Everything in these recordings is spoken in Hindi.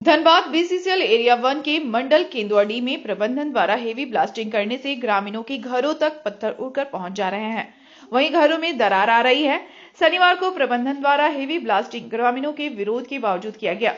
धनबाद बीसीसीएल एरिया 1 के मंडल केंदुआडी में प्रबंधन द्वारा हेवी ब्लास्टिंग करने से ग्रामीणों के घरों तक पत्थर उड़कर पहुंच जा रहे हैं। वहीं घरों में दरार आ रही है। शनिवार को प्रबंधन द्वारा हेवी ब्लास्टिंग ग्रामीणों के विरोध के बावजूद किया गया।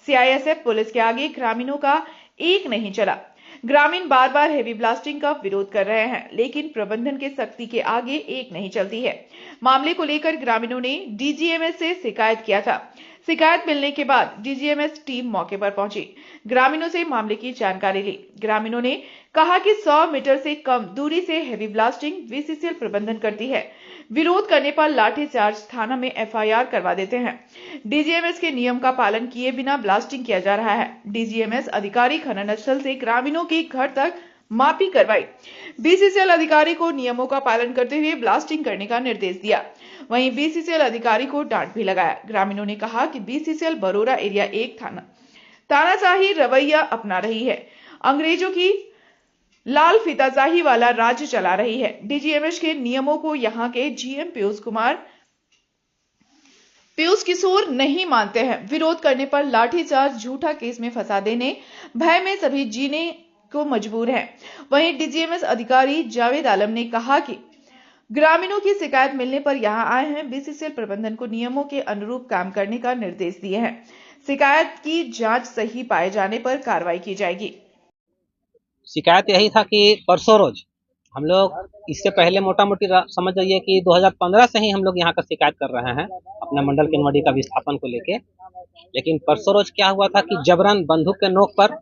सीआईएसएफ पुलिस के आगे ग्रामीणों का एक नहीं चला। ग्रामीण बार बार हेवी ब्लास्टिंग का विरोध कर रहे हैं, लेकिन प्रबंधन के सख्ती के आगे एक नहीं चलती है। मामले को लेकर ग्रामीणों ने डीजीएमएस से शिकायत किया था। शिकायत मिलने के बाद डीजीएमएस टीम मौके पर पहुंची, ग्रामीणों से मामले की जानकारी ली। ग्रामीणों ने कहा कि 100 मीटर से कम दूरी से हेवी ब्लास्टिंग बीसीसीएल प्रबंधन करती है। विरोध करने पर लाठीचार्ज, थाना में एफआईआर करवा देते हैं। डीजीएमएस के नियम का पालन किए बिना ब्लास्टिंग किया जा रहा है। डीजीएमएस अधिकारी खनन स्थल से ग्रामीणों के घर तक मापी करवाई। बीसीसीएल अधिकारी को नियमों का पालन करते हुए ब्लास्टिंग करने का निर्देश दिया। वहीं बीसीसीएल अधिकारी को डांट भी लगाया। ग्रामीणों ने कहा कि बीसीसीएल बरोरा एरिया 1 तानाशाही रवैया अपना रही है, अंग्रेजों की लाल फीताशाही वाला राज्य चला रही है। डीजीएमएस के नियमों को यहां के जीएम पीयूष किशोर नहीं मानते हैं। विरोध करने पर लाठीचार्ज, झूठा केस में फंसा देने, भय में सभी जीने को मजबूर हैं। वहीं डीजीएमएस अधिकारी जावेद आलम ने कहा कि ग्रामीणों की शिकायत मिलने पर यहां आए हैं। बीसीसीएल प्रबंधन को नियमों के अनुरूप काम करने का निर्देश दिए हैं। शिकायत की जांच सही पाए जाने पर कार्रवाई की जाएगी। शिकायत यही था कि परसों रोज हम लोग, इससे पहले मोटा मोटी समझ जाइए कि 2015 से ही हम लोग यहाँ का शिकायत कर रहे हैं अपने मंडल केंदुआडी का विस्थापन को लेके। लेकिन परसों रोज क्या हुआ था कि जबरन बंदूक के नोक पर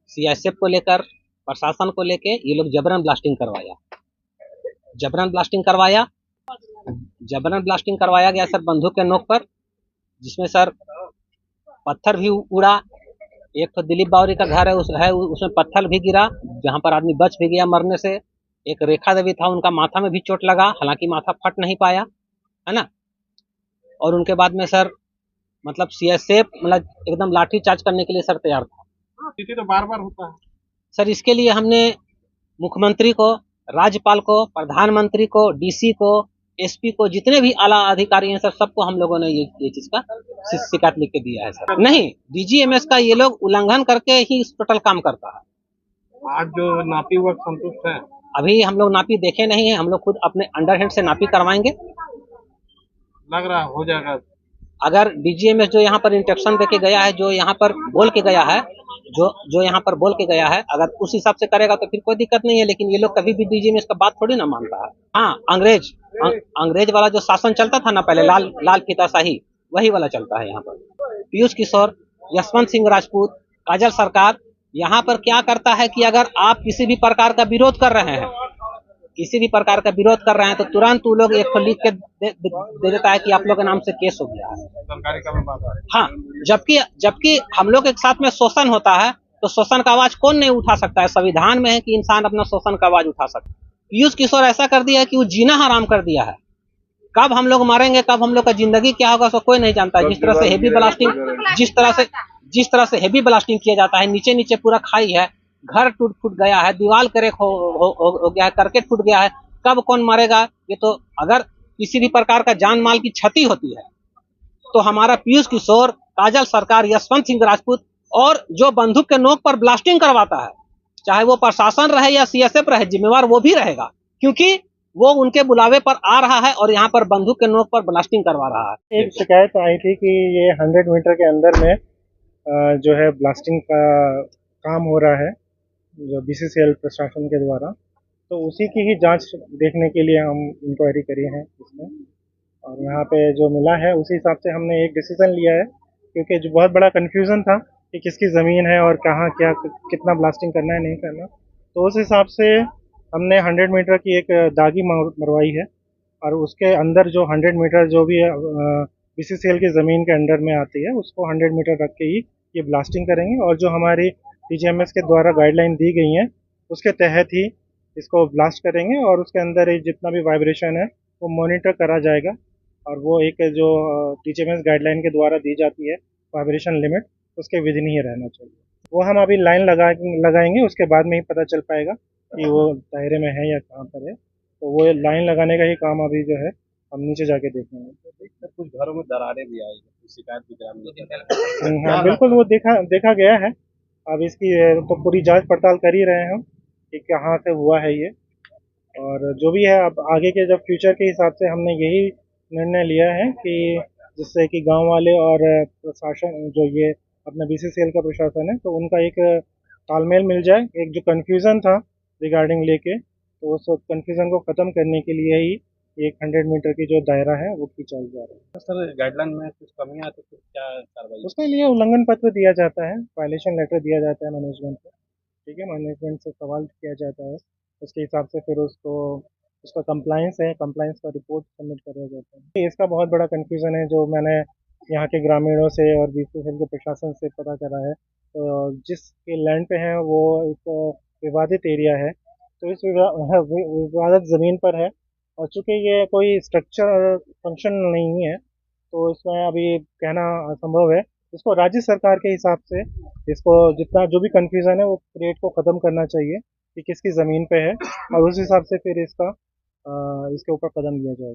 सीआईएसएफ को लेकर, प्रशासन को लेके ये लोग जबरन ब्लास्टिंग करवाया गया सर, बंदूक के नोक पर, जिसमें सर पत्थर भी उड़ा। एक तो दिलीप बावरी का घर है, उसमें पत्थर भी गिरा, जहां पर आदमी बच भी गया मरने से। एक रेखा देवी था, उनका माथा में भी चोट लगा, हालांकि माथा फट नहीं पाया, है ना। और उनके बाद में सर मतलब सीएसएफ मतलब एकदम लाठी चार्ज करने के लिए सर तैयार था। स्थिति तो बार बार होता है सर। इसके लिए हमने मुख्यमंत्री को, राज्यपाल को, प्रधानमंत्री को, डीसी को, एसपी को, जितने भी आला अधिकारी हैं सर, सबको हम लोगों ने ये चीज का शिकायत लिख के दिया है सर। नहीं, डीजीएमएस का ये लोग उल्लंघन करके ही टोटल काम करता है। आज जो नापी हुआ संतुष्ट है? अभी हम लोग नापी देखे नहीं है, हम लोग खुद अपने अंडरहेड से नापी करवाएंगे। लग रहा हो जाएगा। अगर डीजीएमएस जो यहाँ पर इंस्ट्रक्शन देके गया है, जो यहाँ पर बोल के गया है, जो यहाँ पर बोल के गया है, अगर उस हिसाब से करेगा तो फिर कोई दिक्कत नहीं है। लेकिन ये लोग कभी भी डीजीएमएस का बात थोड़ी ना मानता है। हाँ, अंग्रेज वाला जो शासन चलता था ना पहले, लाल फीताशाही, वही वाला चलता है यहाँ पर। पीयूष किशोर, यशवंत सिंह राजपूत, काजल सरकार यहाँ पर क्या करता है कि अगर आप किसी भी प्रकार का विरोध कर रहे हैं, तो तुरंत वो लोग एक लिख के दे देता है कि आप लोग के नाम से केस हो गया है। सरकारी कानून बात है। हाँ, जबकि हम लोग के साथ में शोषण होता है, तो शोषण का आवाज कौन नहीं उठा सकता है। संविधान में है कि इंसान अपना शोषण का आवाज उठा सकता है। पीयूष किशोर ऐसा कर दिया है कि वो जीना हराम कर दिया है। कब हम लोग मरेंगे, कब हम लोग का जिंदगी क्या होगा, उसको कोई नहीं जानता। जिस तरह से हेवी ब्लास्टिंग किया जाता है, नीचे नीचे पूरा खाई है, घर टूट फूट गया है, दीवार क्रैक हो गया है, करकट टूट गया है। कब कौन मरेगा ये तो, अगर किसी भी प्रकार का जान माल की क्षति होती है तो हमारा पीयूष किशोर, काजल सरकार, यशवंत सिंह राजपूत और जो बंदूक के नोक पर ब्लास्टिंग करवाता है, चाहे वो प्रशासन रहे या सीएसएफ रहे, जिम्मेवार वो भी रहेगा, क्योंकि वो उनके बुलावे पर आ रहा है और यहाँ पर बंदूक के नोक पर ब्लास्टिंग करवा रहा है। एक शिकायत आई थी कि ये 100 मीटर के अंदर में जो है ब्लास्टिंग का काम हो रहा है, जो बीसीसीएल प्रशासन के द्वारा, तो उसी की ही जांच देखने के लिए हम इंक्वायरी करी है इसमें। और यहाँ पे जो मिला है उसी हिसाब से हमने एक डिसीजन लिया है, क्योंकि जो बहुत बड़ा कन्फ्यूज़न था कि किसकी ज़मीन है और कहाँ क्या कितना ब्लास्टिंग करना है नहीं करना, तो उस हिसाब से हमने 100 मीटर की एक दागी मरवाई है। और उसके अंदर जो 100 मीटर जो भी बीसीसीएल की ज़मीन के अंडर में आती है, उसको 100 मीटर रख के ही ये ब्लास्टिंग करेंगे। और जो हमारी डीजीएमएस के द्वारा गाइडलाइन दी गई हैं उसके तहत ही इसको ब्लास्ट करेंगे। और उसके अंदर जितना भी वाइब्रेशन है वो मॉनिटर करा जाएगा। और वो एक जो डीजीएमएस गाइडलाइन के द्वारा दी जाती है वाइब्रेशन लिमिट, उसके विदिन ही रहना चाहिए। वो हम अभी लाइन लगाएंगे, उसके बाद में ही पता चल पाएगा कि वो दायरे में है या कहाँ पर है। तो वो लाइन लगाने का ही काम अभी जो है हम नीचे जाके देखेंगे। कुछ घरों में दरारें भी आई। शिकायत भी ग्रामीण हाँ बिल्कुल, वो देखा गया है। अब इसकी तो पूरी जांच पड़ताल कर ही रहे हैं हम कि कहाँ से हुआ है ये, और जो भी है अब आगे के जब फ्यूचर के हिसाब से हमने यही निर्णय लिया है कि जिससे कि गांव वाले और प्रशासन जो ये अपना बीसीसीएल का प्रशासन है तो उनका एक तालमेल मिल जाए। एक जो कन्फ्यूज़न था रिगार्डिंग लेके, तो उस कन्फ्यूज़न को ख़त्म करने के लिए ही एक 100 मीटर की जो दायरा है वो खींचा जा रहा है। सर गाइडलाइन में कुछ कमियां है तो फिर क्या कार्रवाई? उसके लिए उल्लंघन पत्र दिया जाता है, वायलेशन लेटर दिया जाता है मैनेजमेंट को। ठीक है, मैनेजमेंट से सवाल किया जाता है, उसके हिसाब से फिर उसको उसका कंप्लायंस है, कंप्लायंस का रिपोर्ट सबमिट करा जाता है। इसका बहुत बड़ा कन्फ्यूज़न है जो मैंने यहाँ के ग्रामीणों से और बीसीसीएल के प्रशासन से पता करा है। तो जिसके लैंड पे है वो एक विवादित एरिया है, तो इस विवादित ज़मीन पर है, और चूँकि ये कोई स्ट्रक्चर फंक्शन नहीं है तो इसमें अभी कहना असंभव है। इसको राज्य सरकार के हिसाब से इसको जितना जो भी कन्फ्यूज़न है वो क्रिएट को ख़त्म करना चाहिए कि किसकी ज़मीन पे है, और उस हिसाब से फिर इसके ऊपर कदम लिया जाएगा।